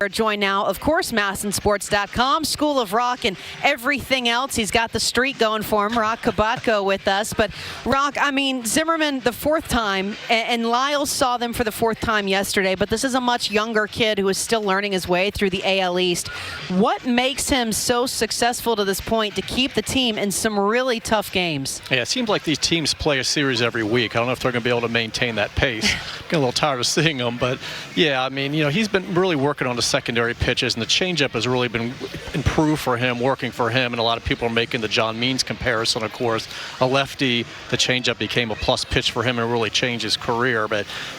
We're joined now, of course, MASNsports.com, School of Roch, and everything else. He's got the streak going for him. Roch Kubatko with us. But, Roch, I mean, Zimmermann the fourth time, and Lyles saw them for the fourth time yesterday, but this is a much younger kid who is still learning his way through the AL East. What makes him so successful to this point to keep the team in some really tough games? Yeah, it seems like these teams play a series every week. I don't know if they're going to be able to maintain that pace. Getting a little tired of seeing them, but, yeah, I mean, you know, he's been really working on the secondary pitches, and the changeup has really been improved for him, working for him, and a lot of people are making the John Means comparison, of course. A lefty, the changeup became a plus pitch for him and really changed his career.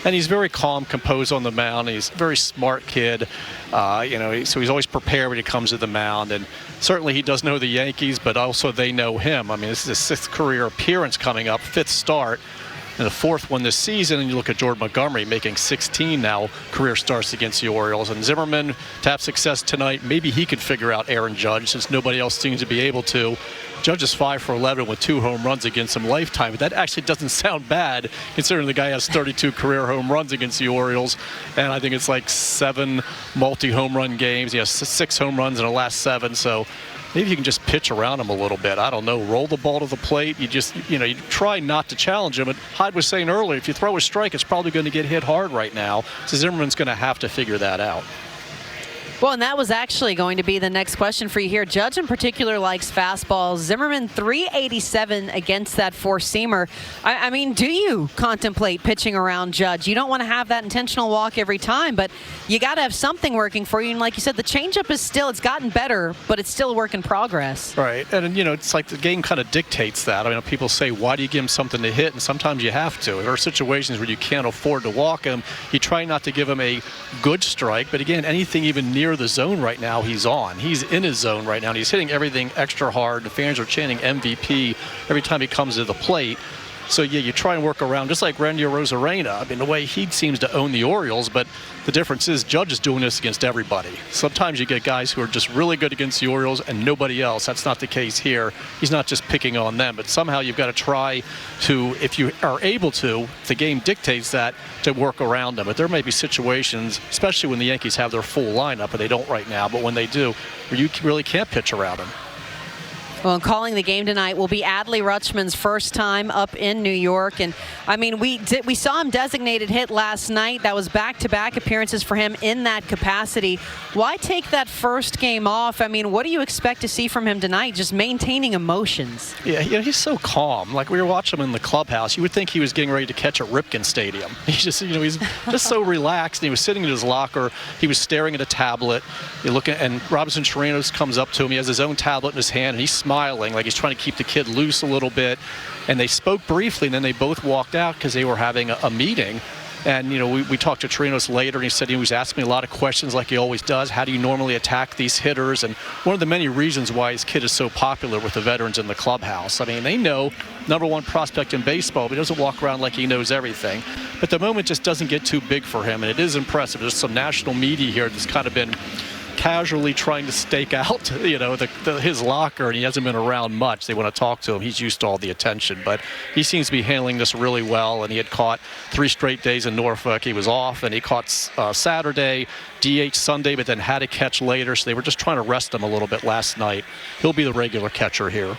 And he's very calm, composed on the mound. He's a very smart kid, you know, so he's always prepared when he comes to the mound, and certainly he does know the Yankees, but also they know him. I mean, this is his sixth career appearance coming up, fifth start, and the fourth one this season. And you look at Jordan Montgomery making 16 now career starts against the Orioles. And Zimmermann to have success tonight, maybe he could figure out Aaron Judge, since nobody else seems to be able to. Judge is 5 for 11 with 2 home runs against him lifetime, but that actually doesn't sound bad considering the guy has 32 career home runs against the Orioles, and I think it's like 7 multi-home run games. He has 6 home runs in the last 7, so maybe you can just pitch around him a little bit. I don't know, roll the ball to the plate. You just, you know, you try not to challenge him. But Hyde was saying earlier, if you throw a strike, it's probably going to get hit hard right now. So Zimmermann's going to have to figure that out. Well, and that was actually going to be the next question for you here. Judge in particular likes fastballs. Zimmermann 387 against that four-seamer. I mean, do you contemplate pitching around Judge? You don't want to have that intentional walk every time, but you got to have something working for you. And like you said, the changeup is still, it's gotten better, but it's still a work in progress. Right, and you know, it's like the game kind of dictates that. I mean, people say, why do you give him something to hit? And sometimes you have to. There are situations where you can't afford to walk him. You try not to give him a good strike, but again, anything even near the zone right now, he's on. He's in his zone right now, and he's hitting everything extra hard. The fans are chanting MVP every time he comes to the plate. So, yeah, you try and work around, just like Randy Arozarena. I mean, the way he seems to own the Orioles, but the difference is Judge is doing this against everybody. Sometimes you get guys who are just really good against the Orioles and nobody else. That's not the case here. He's not just picking on them, but somehow you've got to try to, if you are able to, if the game dictates that, to work around them. But there may be situations, especially when the Yankees have their full lineup, and they don't right now, but when they do, where you really can't pitch around them. Well, calling the game tonight will be Adley Rutschman's first time up in New York. And, I mean, we saw him designated hit last night. That was back-to-back appearances for him in that capacity. Why take that first game off? I mean, what do you expect to see from him tonight, just maintaining emotions? Yeah, you know, he's so calm. Like, we were watching him in the clubhouse. You would think he was getting ready to catch at Ripken Stadium. He's just, you know, he's just so relaxed. And he was sitting in his locker. He was staring at a tablet. You look at, and Robinson Chirinos comes up to him. He has his own tablet in his hand, and he's smiling like he's trying to keep the kid loose a little bit. And they spoke briefly, and then they both walked out because they were having a meeting. And, you know, we talked to Chirinos later, and he said he was asking me a lot of questions like he always does. How do you normally attack these hitters? And one of the many reasons why his kid is so popular with the veterans in the clubhouse. I mean, they know #1 prospect in baseball, but he doesn't walk around like he knows everything. But the moment just doesn't get too big for him, and it is impressive. There's some national media here that's kind of been casually trying to stake out, you know, his locker, and he hasn't been around much. They want to talk to him. He's used to all the attention, but he seems to be handling this really well. And he had caught 3 straight days in Norfolk. He was off, and he caught Saturday, DH Sunday, but then had a catch later. So they were just trying to rest him a little bit last night. He'll be the regular catcher here.